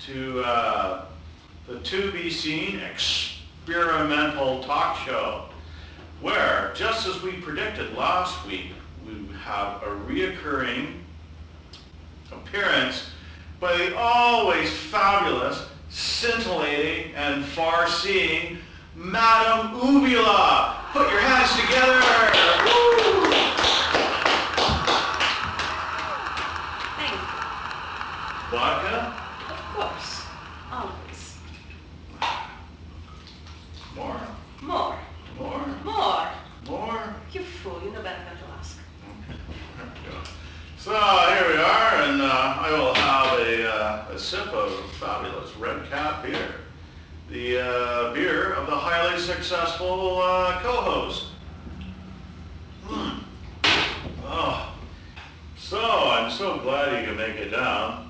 to the Tobescene experimental talk show, where, just as we predicted last week, we have a reoccurring appearance by the always fabulous, scintillating, and far-seeing Madame Uvula. Put your hands together. Woo! Thank you. Vodka? Of course. Always. More? More. More? More. More? You fool, you know better than to ask. So here we are, and I will have a sip of fabulous Red Cap beer. The beer of the highly successful co-host. Oh, so I'm so glad you can make it down.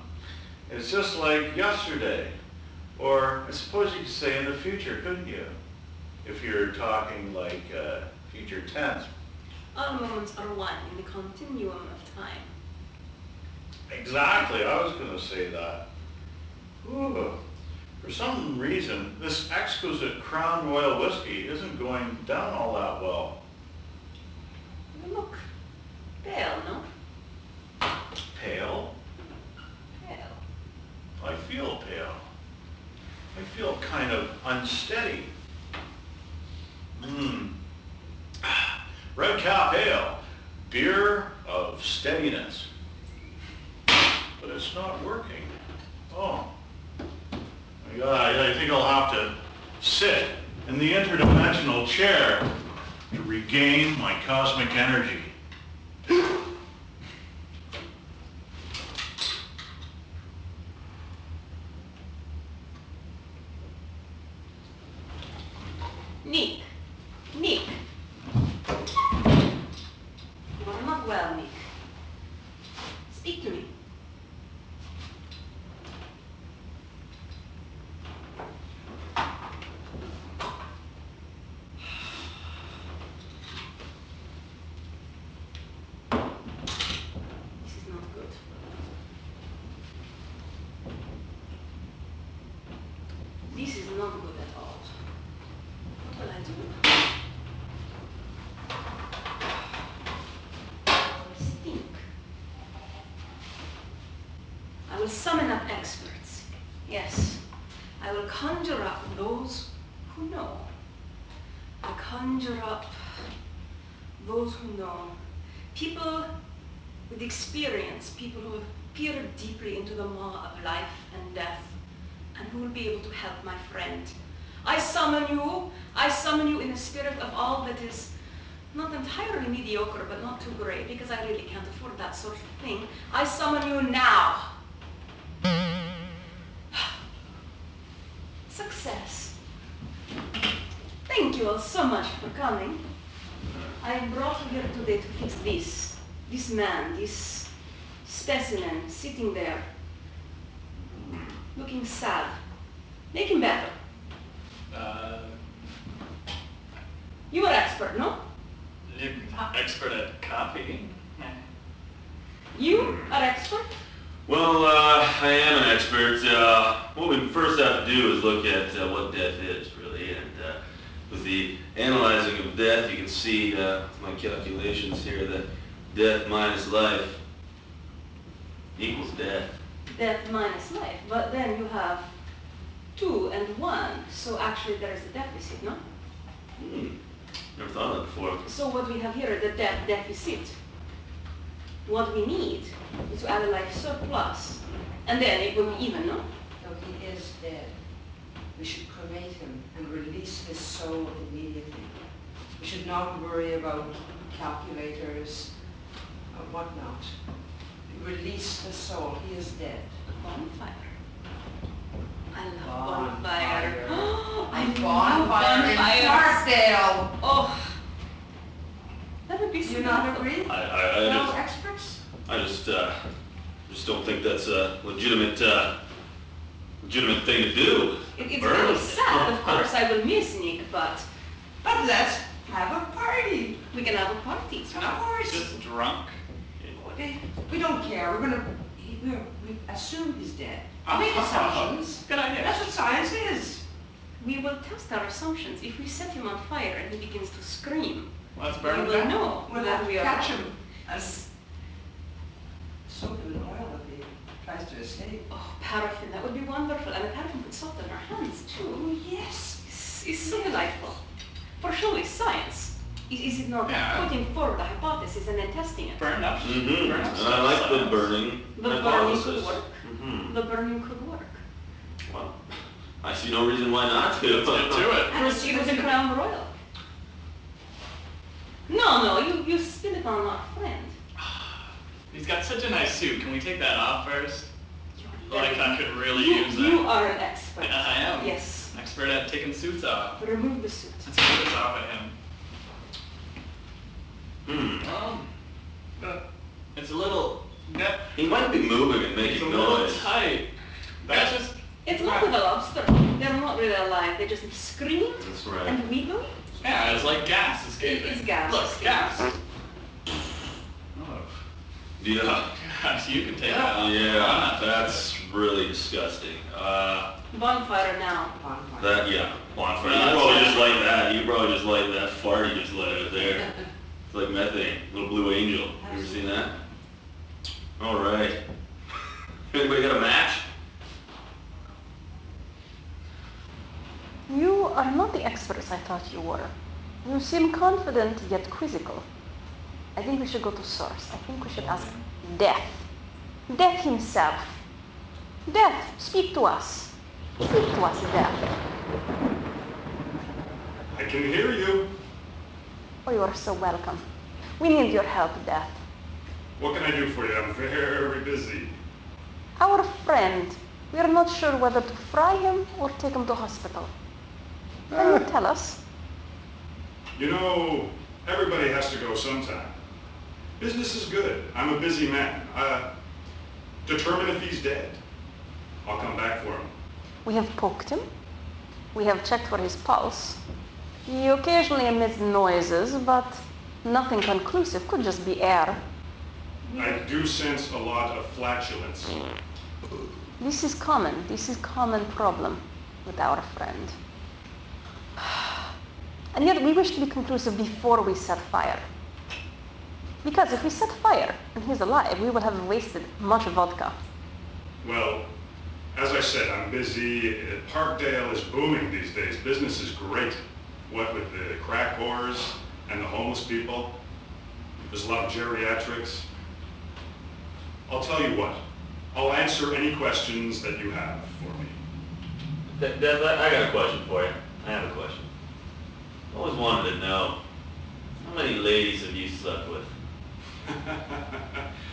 It's just like yesterday, or I suppose you could say in the future, couldn't you? If you're talking like future tense. All moments are one in the continuum of time. Exactly, I was going to say that. Ooh. For some reason, this exquisite Crown Royal whiskey isn't going down all that well. You look pale, no? Pale? Pale. I feel pale. I feel kind of unsteady. Red Cap Ale, beer of steadiness. But it's not working. Oh. My God, I think I'll have to sit in the interdimensional chair to regain my cosmic energy. Nick. Nick. You are not well, Nick. Speak to me. This is not good. This is not good at all. What will I do? I stink. I will summon up experts. Yes. I will conjure up those who know. I conjure up those who know. People with experience, people who have peered deeply into the maw of life and death, and who will be able to help my friend. I summon you in the spirit of all that is not entirely mediocre, but not too great, because I really can't afford that sort of thing. I summon you now. Success. Thank you all so much for coming. I brought you here today to fix this man, this specimen sitting there, looking sad. Make him better. You are expert, no? Expert at copying? You are expert? Well, I am an expert. What we first have to do is look at what death is, really. And with the analyzing of death, you can see my calculations here that death minus life equals death. Death minus life. But then you have 2 and 1. So actually there is a deficit, no? Never thought of that before. So what we have here is the death deficit. What we need is to add a life surplus. And then it will be even, no? No, he is dead. We should cremate him and release his soul immediately. We should not worry about calculators or whatnot. Release the soul. He is dead. Bonfire. I love bonfire. I love Bonfire in bonfires. Parkdale. Oh, that would be Do so you not wonderful. agree? I Experts? just don't think that's a legitimate thing to do. It's Burn. very sad, of course. I will miss Nick, but Let's have a party. we can have a party. Of course. Just drunk? We don't care. We assume he's dead. Make assumptions. We will test our assumptions. If we set him on fire and he begins to scream, Let's we burn him will down. know We'll that have we to are catch wrong. him and soak him in oil if he tries to escape. Oh, paraffin, that would be wonderful. And the paraffin would soften our hands, too. Oh, yes. It's so delightful. For surely science. Is it not Yeah. putting forward a hypothesis and then testing it? Burn up. Mm-hmm. Burn up And I stuff, like the science. burning The burning hypothesis. could work. Mm-hmm. The burning could work. Well, I see no reason why not to. Let's get to it. Proceed with the crown royal. No, you spill it on our friend. He's got such a nice suit. Can we take that off first? Like I could really you, use You that. are an expert. Yeah, I am. Yes. Expert at taking suits off. Remove the suit. Let's get this off at him. It's a little. That, He might be moving and it's a making little noise. tight. That's just. It's like with a lobster. They're not really alive. They just scream That's right. and wiggle. Yeah, it's like gas escaping. It's gas Look, escaping. gas. Oh, Yeah. gosh, you can take that off. Yeah, that's really disgusting. Bonfire now. Bonfire. That, yeah, bonfire. Yeah, You probably that's just like that. You probably just like that fart you just let out there. It's like methane, little blue angel. You ever seen that? All right. Anybody got a match? You are not the experts I thought you were. You seem confident yet quizzical. I think we should go to source. I think we should ask Death. Death himself. Death, speak to us. Speak to us, Death. I can hear you. Oh, you are so welcome. We need your help, Death. What can I do for you? I'm very busy. Our friend, we are not sure whether to fry him or take him to hospital. Can you tell us? You know, everybody has to go sometime. Business is good. I'm a busy man. Determine if he's dead. I'll come back for him. We have poked him. We have checked for his pulse. He occasionally emits noises, but nothing conclusive. Could just be air. I do sense a lot of flatulence. This is common. This is common problem with our friend. And yet we wish to be conclusive before we set fire. Because if we set fire and he's alive, we will have wasted much vodka. Well, as I said, I'm busy. Parkdale is booming these days. Business is great. What with the crack whores and the homeless people. There's a lot of geriatrics. I'll tell you what. I'll answer any questions that you have for me. Death, I got a question for you. I have a question. I always wanted to know, how many ladies have you slept with?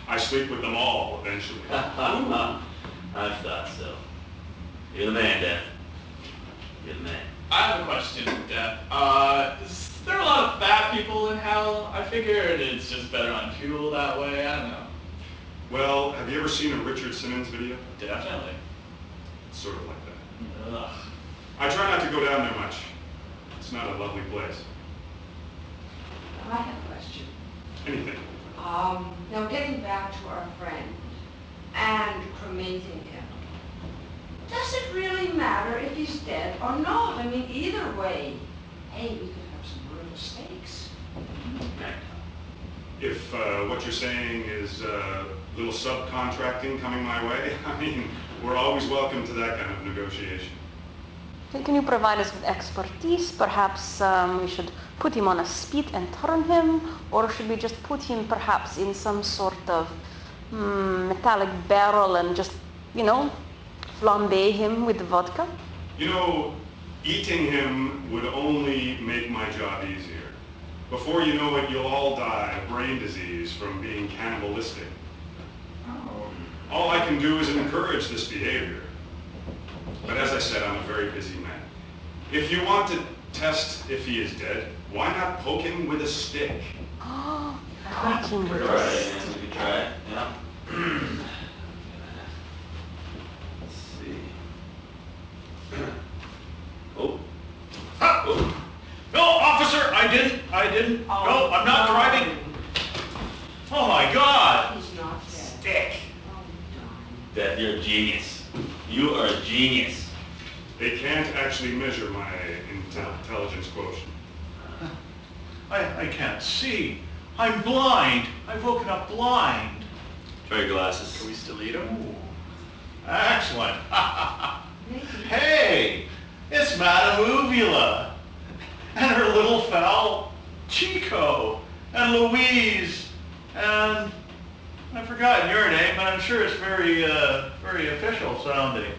I sleep with them all eventually. I thought so. You're the man, Death. You're the man. I have a question, Death. Is there a lot of fat people in hell? I figured it's just better on fuel that way. I don't know. Well, have you ever seen a Richard Simmons video? Definitely. It's sort of like that. Ugh. I try not to go down there much. It's not a lovely place. I have a question. Anything. Now getting back to our friend and cremating him. Does it really matter if he's dead or not? I mean, either way, hey, we could have some real steaks. If what you're saying is a little subcontracting coming my way, I mean, we're always welcome to that kind of negotiation. Can you provide us with expertise? Perhaps we should put him on a spit and turn him, or should we just put him perhaps in some sort of metallic barrel and just, flambe him with vodka? You know, eating him would only make my job easier. Before you know it, you'll all die of brain disease from being cannibalistic. Oh. All I can do is encourage this behavior. But as I said, I'm a very busy man. If you want to test if he is dead, why not poke him with a stick? Oh, fucking All right, and we can try it. Yeah. Let's see. Oh. Oh. No, officer, I didn't. No, I'm not driving. Oh my God. He's not dead. Stick. Oh, darn. Death, you're a genius. You are a genius. They can't actually measure my intelligence quotient. I can't see. I'm blind. I've woken up blind. Try your glasses. Can we still eat them? Ooh. Excellent. Maybe. Hey, it's Madame Uvula and her little pal Chico and Louise and I've forgotten your name, but I'm sure it's very official sounding.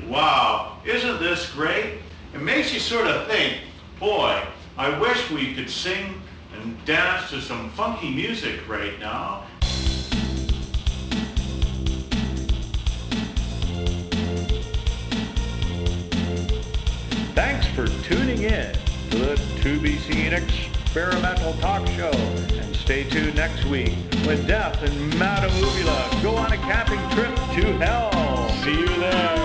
Wow, isn't this great? It makes you sort of think, boy, I wish we could sing and dance to some funky music right now. Thanks for tuning in to the Tobescene Experimental Talk Show. And stay tuned next week when Death and Madame Uvula go on a camping trip to hell. See you there.